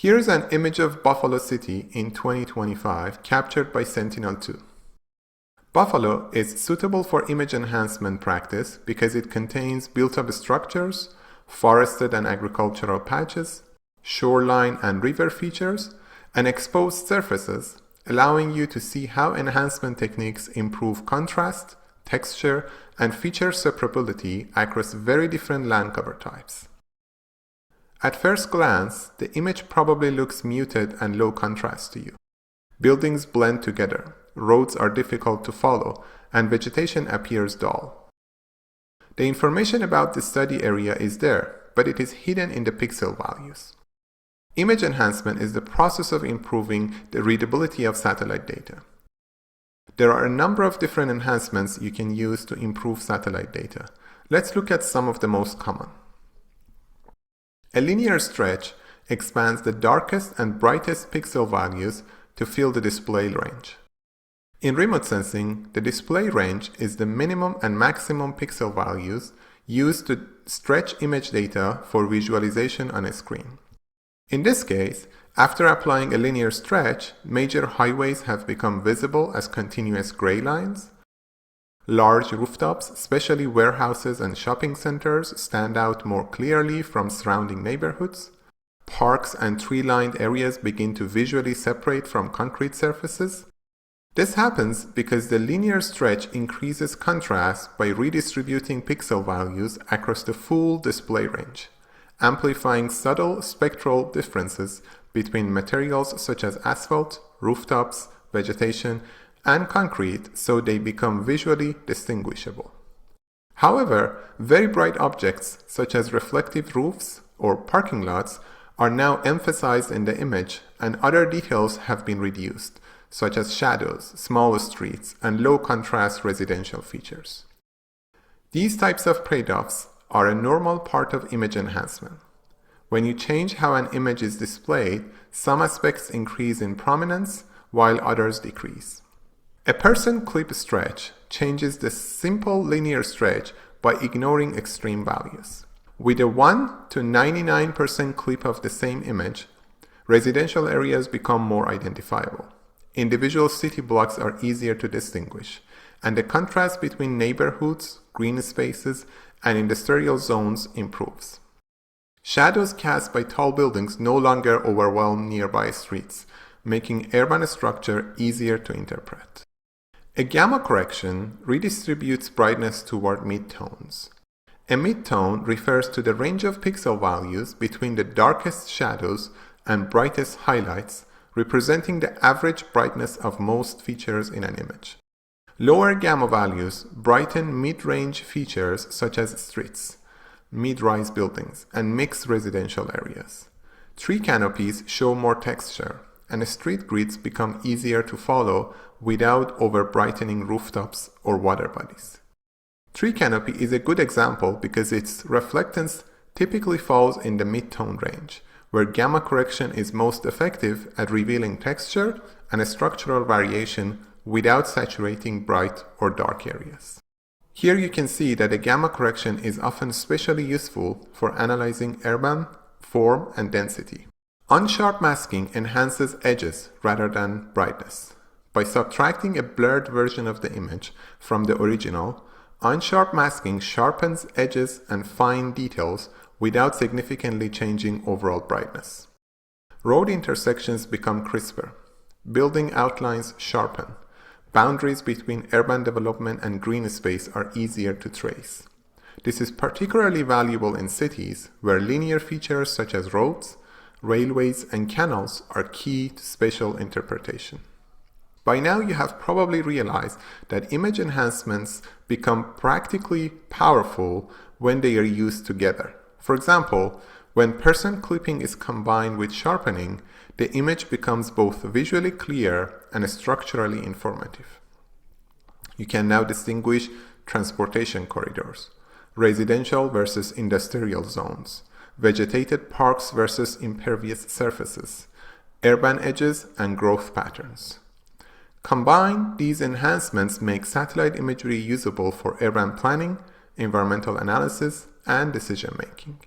Here's an image of Buffalo City in 2025 captured by Sentinel-2. Buffalo is suitable for image enhancement practice because it contains built-up structures, forested and agricultural patches, shoreline and river features, and exposed surfaces, allowing you to see how enhancement techniques improve contrast, texture, and feature separability across very different land cover types. At first glance, the image probably looks muted and low contrast to you. Buildings blend together, roads are difficult to follow, and vegetation appears dull. The information about the study area is there, but it is hidden in the pixel values. Image enhancement is the process of improving the readability of satellite data. There are a number of different enhancements you can use to improve satellite data. Let's look at some of the most common. A linear stretch expands the darkest and brightest pixel values to fill the display range. In remote sensing, the display range is the minimum and maximum pixel values used to stretch image data for visualization on a screen. In this case, after applying a linear stretch, major highways have become visible as continuous gray lines. Large rooftops, especially warehouses and shopping centers, stand out more clearly from surrounding neighborhoods. Parks and tree-lined areas begin to visually separate from concrete surfaces. This happens because the linear stretch increases contrast by redistributing pixel values across the full display range, amplifying subtle spectral differences between materials such as asphalt, rooftops, vegetation, and concrete so they become visually distinguishable. However, very bright objects such as reflective roofs or parking lots are now emphasized in the image, and other details have been reduced, such as shadows, small streets, and low-contrast residential features. These types of trade-offs are a normal part of image enhancement. When you change how an image is displayed, some aspects increase in prominence while others decrease. A person clip stretch changes the simple linear stretch by ignoring extreme values. With a 1 to 99% clip of the same image, residential areas become more identifiable. Individual city blocks are easier to distinguish, and the contrast between neighborhoods, green spaces, and industrial zones improves. Shadows cast by tall buildings no longer overwhelm nearby streets, making urban structure easier to interpret. A gamma correction redistributes brightness toward midtones. A midtone refers to the range of pixel values between the darkest shadows and brightest highlights, representing the average brightness of most features in an image. Lower gamma values brighten mid-range features such as streets, mid-rise buildings, and mixed residential areas. Tree canopies show more texture, and street grids become easier to follow without over-brightening rooftops or water bodies. Tree canopy is a good example because its reflectance typically falls in the mid-tone range, where gamma correction is most effective at revealing texture and structural variation without saturating bright or dark areas. Here you can see that a gamma correction is often especially useful for analyzing urban form and density. Unsharp masking enhances edges rather than brightness. By subtracting a blurred version of the image from the original, unsharp masking sharpens edges and fine details without significantly changing overall brightness. Road intersections become crisper. Building outlines sharpen. Boundaries between urban development and green space are easier to trace. This is particularly valuable in cities where linear features such as roads, railways, and canals are key to spatial interpretation. By now you have probably realized that image enhancements become practically powerful when they are used together. For example, when person clipping is combined with sharpening, the image becomes both visually clear and structurally informative. You can now distinguish transportation corridors, residential versus industrial zones, vegetated parks versus impervious surfaces, urban edges, and growth patterns. Combined, these enhancements make satellite imagery usable for urban planning, environmental analysis, and decision making.